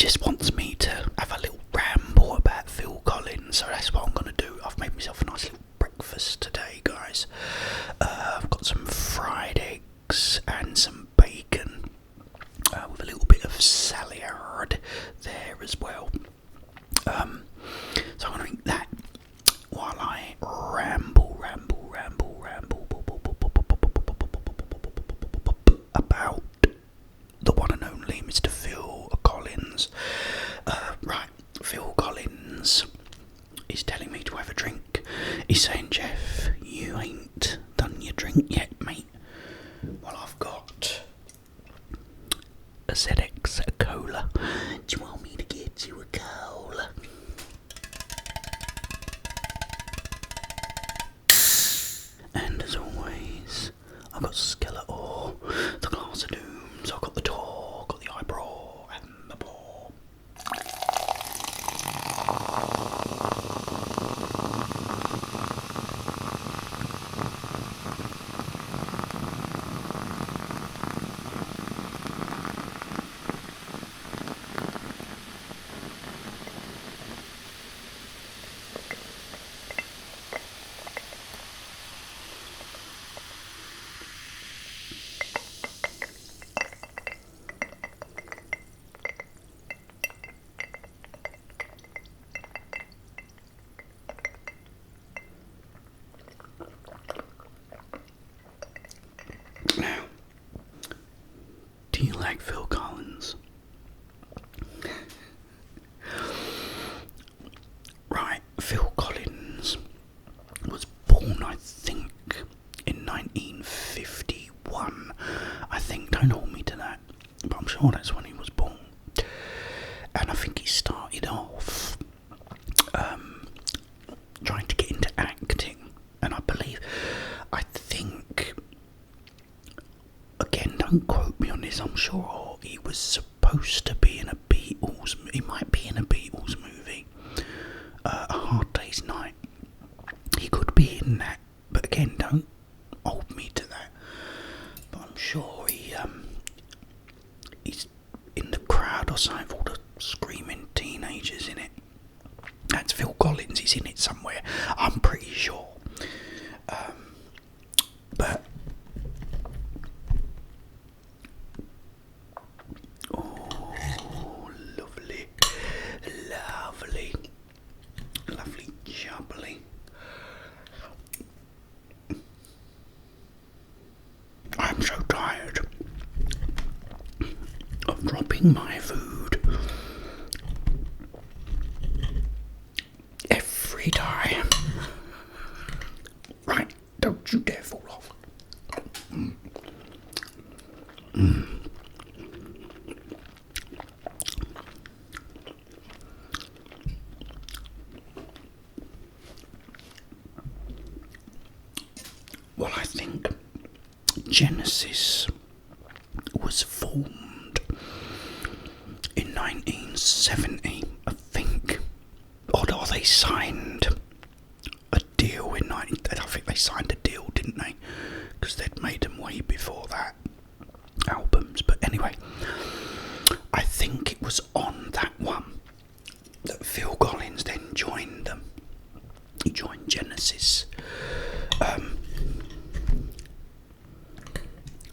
just wants me to have a little ramble about Phil Collins, so that's what I'm going to do. I've made myself a nice little breakfast today, guys. I've got some fried eggs and some bacon with a little bit of salad there as well. So I'm going to eat that while I ramble about the one and only Mr. Phil Collins. Right, Phil Collins is telling me to have a drink. He's saying, Jeff, you ain't done your drink yet, mate. Well, I've got a ZX cola. Do you want me to get you a cola? And as always, I've got Skeletor, the Glass of Dooms, I've got the Tor, got the Eyebrow, and the Paw. Now, do you like Phil Collins? Right, Phil Collins was born, I think, in 1951. I think, don't hold me to that, but I'm sure that's when he was born. And I think he started off trying to get into acting, and I think, again, don't quote me on this, I'm sure he was supposed to be in a Beatles, he might be in a Beatles movie, A Hard Day's Night. He could be in that, but again, don't hold me to that. But I'm sure he's in the crowd or something with all the screaming teenagers in it. That's Phil Collins, he's in it somewhere, I'm pretty sure. But oh, lovely, jubbly. I'm so tired of dropping my food every time. Right, don't you dare fall off. Well, I think Genesis was formed in 1970, I think. Or they signed a deal in I think they signed a deal, didn't they? Because they'd made them way before that, albums. But anyway, I think it was on that one that Phil Collins then joined them. He joined Genesis.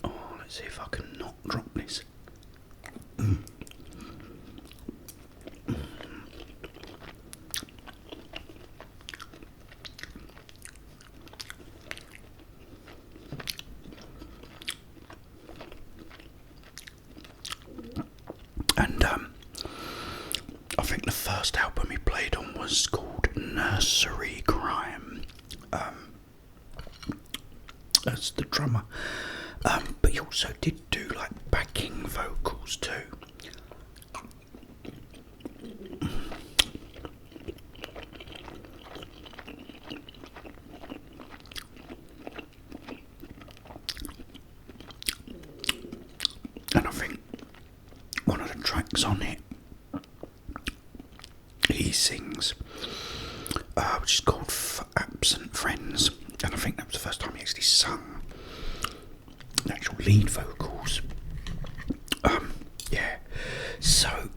Let's see if I can not drop this. And I think the first album he played on was called Nursery Crime. As the drummer. But he also did do like backing vocals too. And I think one of the tracks on it, he sings, which is called Absent Friends, and I think that was the first time he actually sung the actual lead vocals. Yeah, so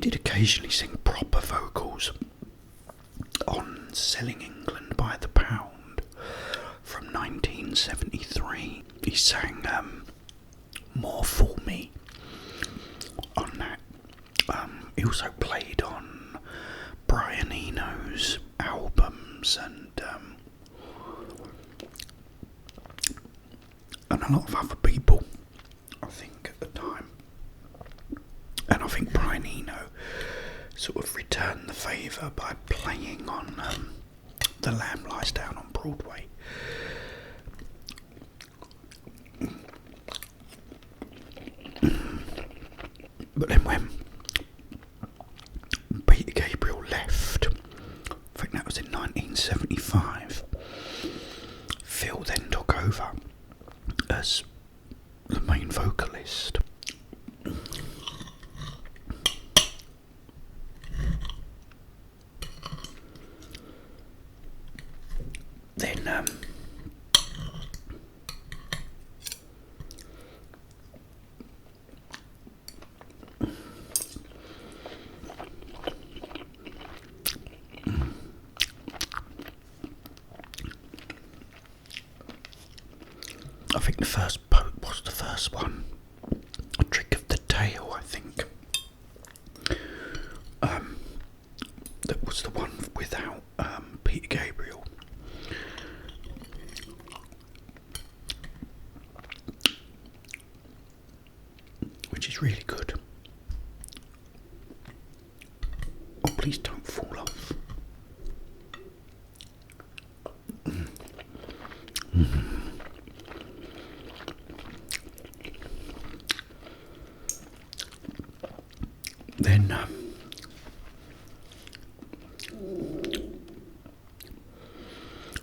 did occasionally sing proper vocals on Selling England by the Pound from 1973. He sang More For Me on that. He also played on Brian Eno's albums and a lot of other people, I think, at the time. And I think Brian Eno sort of returned the favour by playing on The Lamb Lies Down on Broadway. But then when Peter Gabriel left, I think that was in 1975, Phil then took over as the main vocalist. Then I think the first boat was the first one, A Trick of the Tail, I think. That was the one without Peter Gabriel. Which is really good. Oh, please don't fall off. Then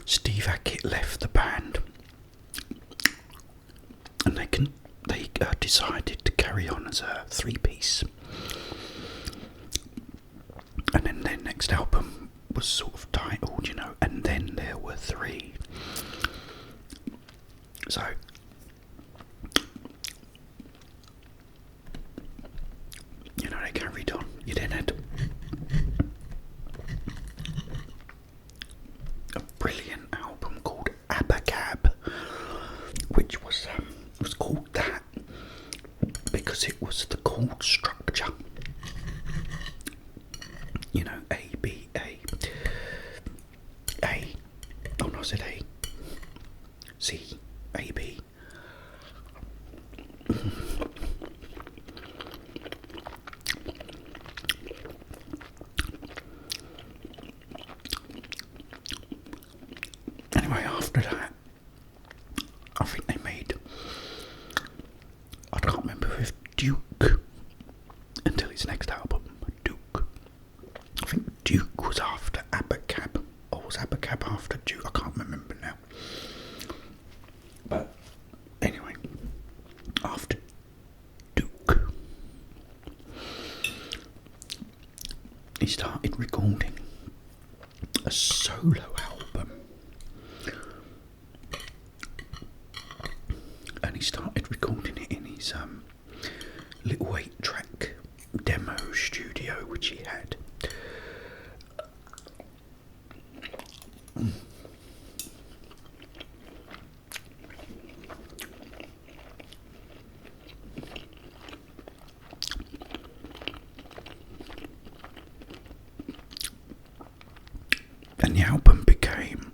Steve Hackett left the band, and they decided to carry on as a three-piece. And then their next album was sort of titled, And Then There Were Three. So they carried on. You then had a brilliant album called Abacab, which was called that because it was the chord structure. A, B, A. A. Oh no, I said A. C, A, B. Anyway, after that, I think they made, I can't remember if Duke until his next album, Duke. I think Duke was after Abacab, or was Abacab after Duke? I can't remember now. But anyway, after Duke, he started recording a solo album. And he started recording it in his little 8-track demo studio which he had. And the album became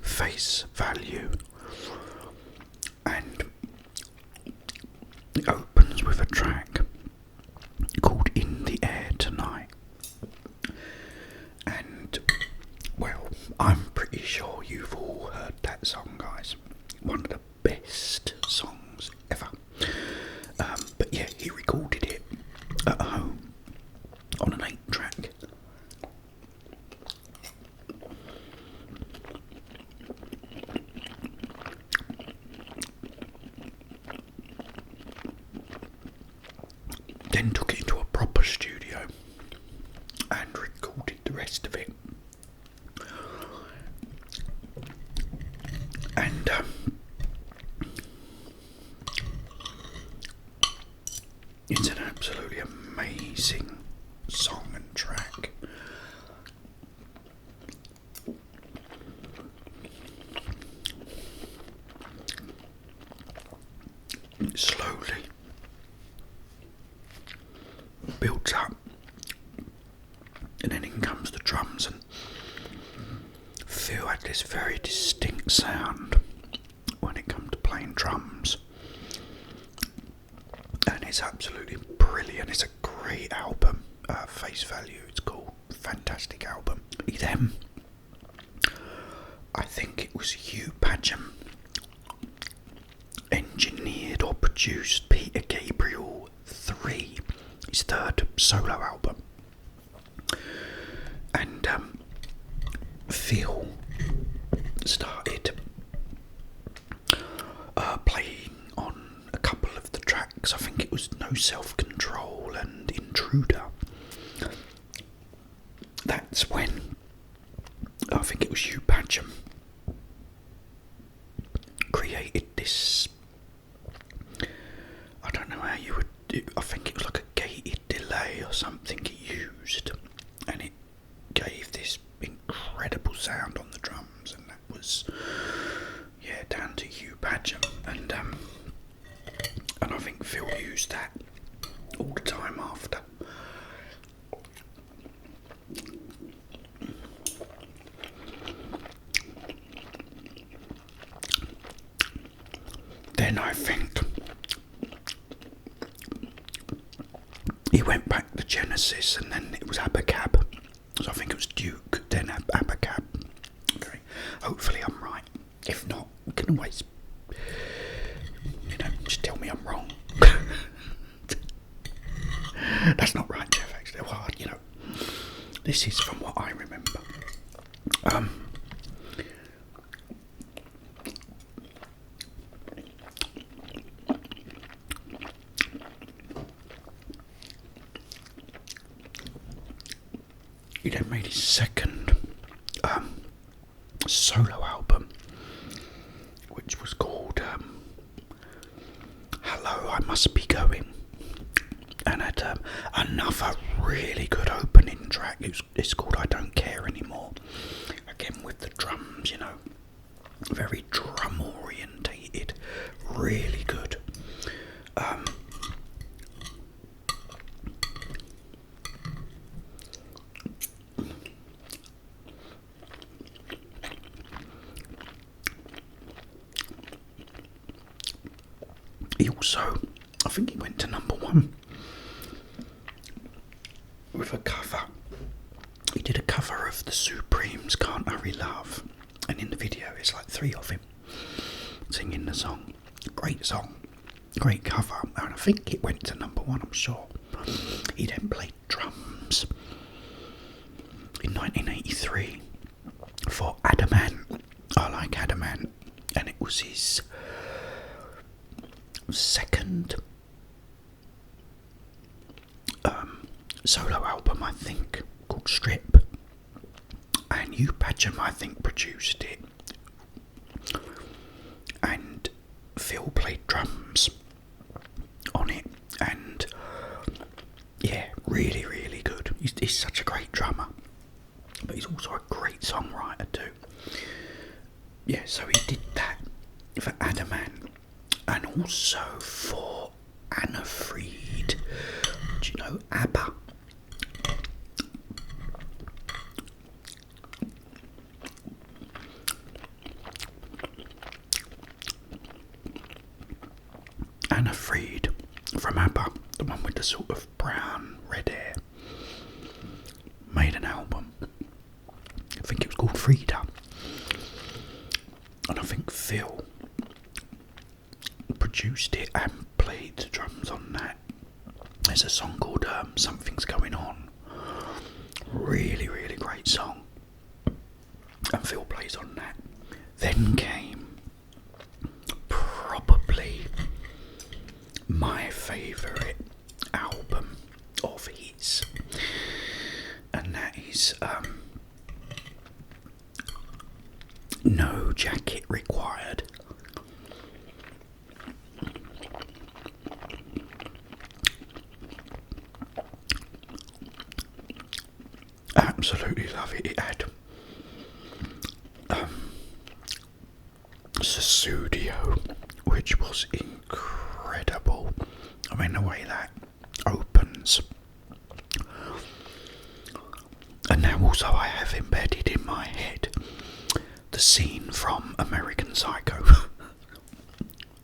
Face Value, and it opens with a track called In the Air Tonight. And, well, I'm pretty sure you've all heard that song, guys. One of the best songs ever. But yeah, he recorded it at home on an 8-track. Then took it into a proper studio and recorded the rest of it. And it's an absolutely amazing song and track. Slowly builds up, and then in comes the drums, and Phil had this very distinct sound when it comes to playing drums, and it's absolutely brilliant. It's a great album. Face Value, it's called. Fantastic album. Then I think it was Hugh Padgham engineered or produced Peter Gabriel 3, his third solo album, and Phil started playing on a couple of the tracks. I think it was No Self-Control and Intruder. That's when I think it was Hugh Padgham created this, I don't know how you would do, I think it was like a gated delay or something he used, and it gave this incredible sound on the drums, and that was, yeah, down to Hugh Padgham, and I think Phil used that all the time after. Then I think he went back to Genesis, and then it was Abacab. So I think it was Duke, then Abacab. Okay, hopefully I'm right. If not, you can always, just tell me I'm wrong. That's not right, Jeff, actually. Well, this is from what I remember. He then made his second solo album, which was called Hello, I Must Be Going, and had another really good opening track. It's called I Don't Care Anymore, again with the drums, very drum orientated, really good. He also, I think he went to #1 with a cover. He did a cover of the Supremes' Can't Hurry Love, and in the video it's like 3 of him singing the song. Great song, great cover, and I think it went to #1, I'm sure. He then played drums in 1983 for Adamant. I like Adamant, and it was his second solo album, I think, called Strip, and Hugh Padgham, I think, produced it, and Phil played drums on it, and yeah, really, really good. He's such a great drummer, but he's also a great songwriter too. Yeah, so he did that for Adamant, and also for Anna Fried. Do you know ABBA? Anna Fried from ABBA, the one with the sort of brown, red hair, made an album. I think it was called Frida. And I think Phil produced it and played the drums on that. There's a song called Something's Going On. Really, really great song. And Phil plays on that. Then came probably my favourite album of his, and that is No Jacket Required. absolutely love it. It had Susudio, which was incredible. I mean, the way that opens. And now also I have embedded in my head the scene from American Psycho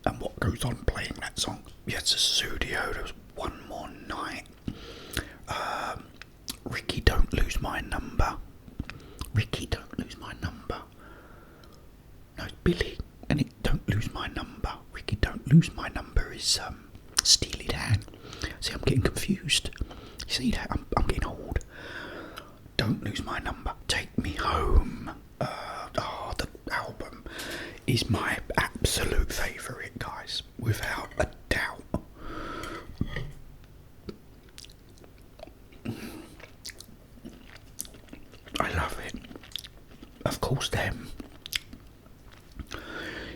and what goes on playing that song. Yes, Susudio, there was One More Night. Ricky, Don't Lose My Number. Ricky, Don't Lose My Number. No, it's Billy. And it Don't Lose My Number. Ricky, Don't Lose My Number is Steely Dan. See, I'm getting confused. You see that? I'm getting old. Don't Lose My Number. Take Me Home. The album is my absolute favourite, guys. Without a doubt. I love it. Of course, them.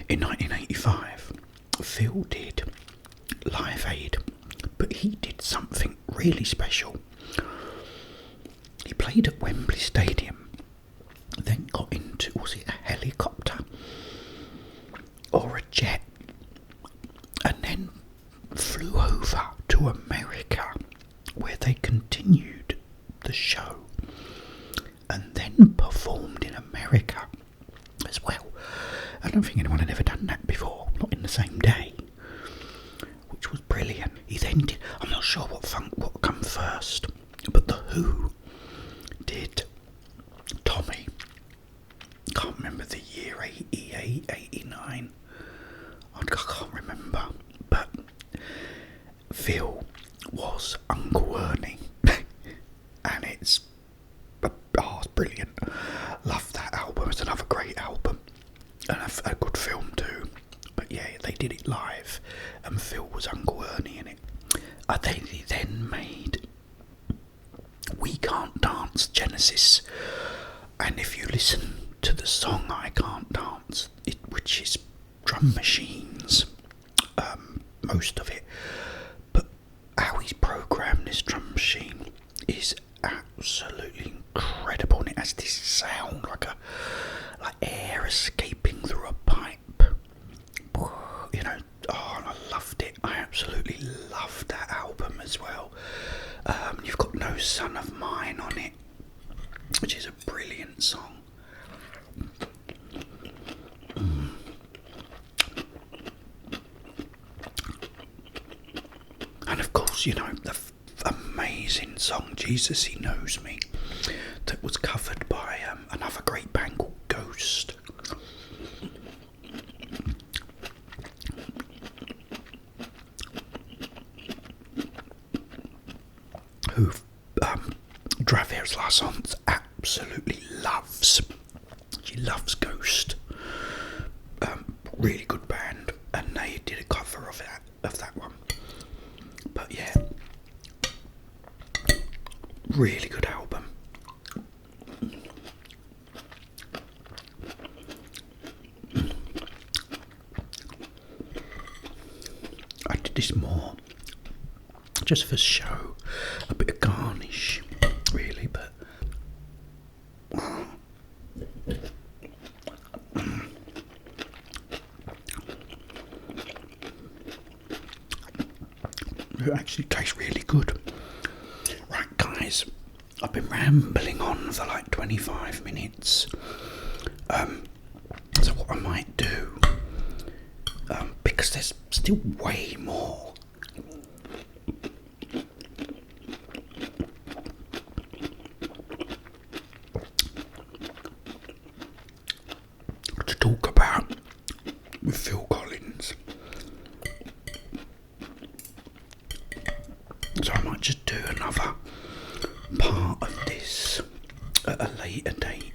In 1985, Phil did Live Aid, but he did something really special. He played at Wembley Stadium, then got into, was it a helicopter or a jet, and then flew over to America, where they continued the show, and then performed in America as well. I don't think anyone had ever done that before, not in the same day, which was brilliant. He then did, I'm not sure what come first, but The Who did Tommy. Can't remember the year, 88, 89. I can't remember, but Phil was Uncle Ernie, and it's brilliant. Love that album. It's another great album, and a good film too. But yeah, they did it live, and Phil was Uncle Ernie in it. They then made We Can't Dance Genesis, and if you listen to the song I Can't Dance, which is drum machines, most of it, but how he's programmed this drum machine is absolutely incredible, and it has this sound like air escaping through a pipe. You know, and I loved it. I absolutely loved that album as well. You've got No Son of Mine on it, which is a brilliant song. And of course, you know, the amazing song Jesus He Knows Me, that was covered by another great band called Ghost. Who Draviers Lassance absolutely loves. She loves Ghost. Really good band, and they did a cover of that one. But yeah, really good album. I did this more just for show, a bit of garnish, really, but it actually tastes really good. Right, guys, I've been rambling on for like 25 minutes. So what I might do, because there's still way more, to talk about with Phil Collins. So I might just do another part of this at a later date.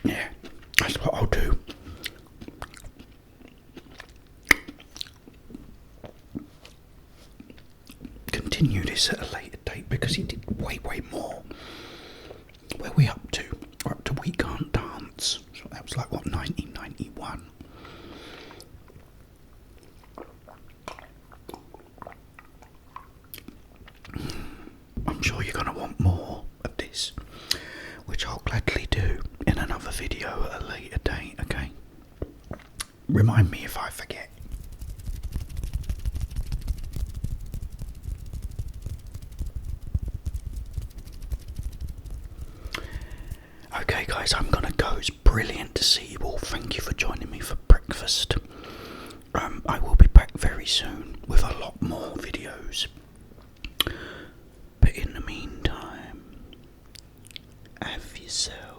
Yeah, that's what I'll do. Continue this at a later date, because he did way more. Where are we up to? We're up to We Can't Dance. sure you're going to want more of this, which I'll gladly do in another video at a later date, okay? Remind me if I forget. Okay guys, I'm gonna go. It's brilliant to see you all. Thank you for joining me for breakfast. I will be back very soon with a lot more videos. But in the meantime, have yourself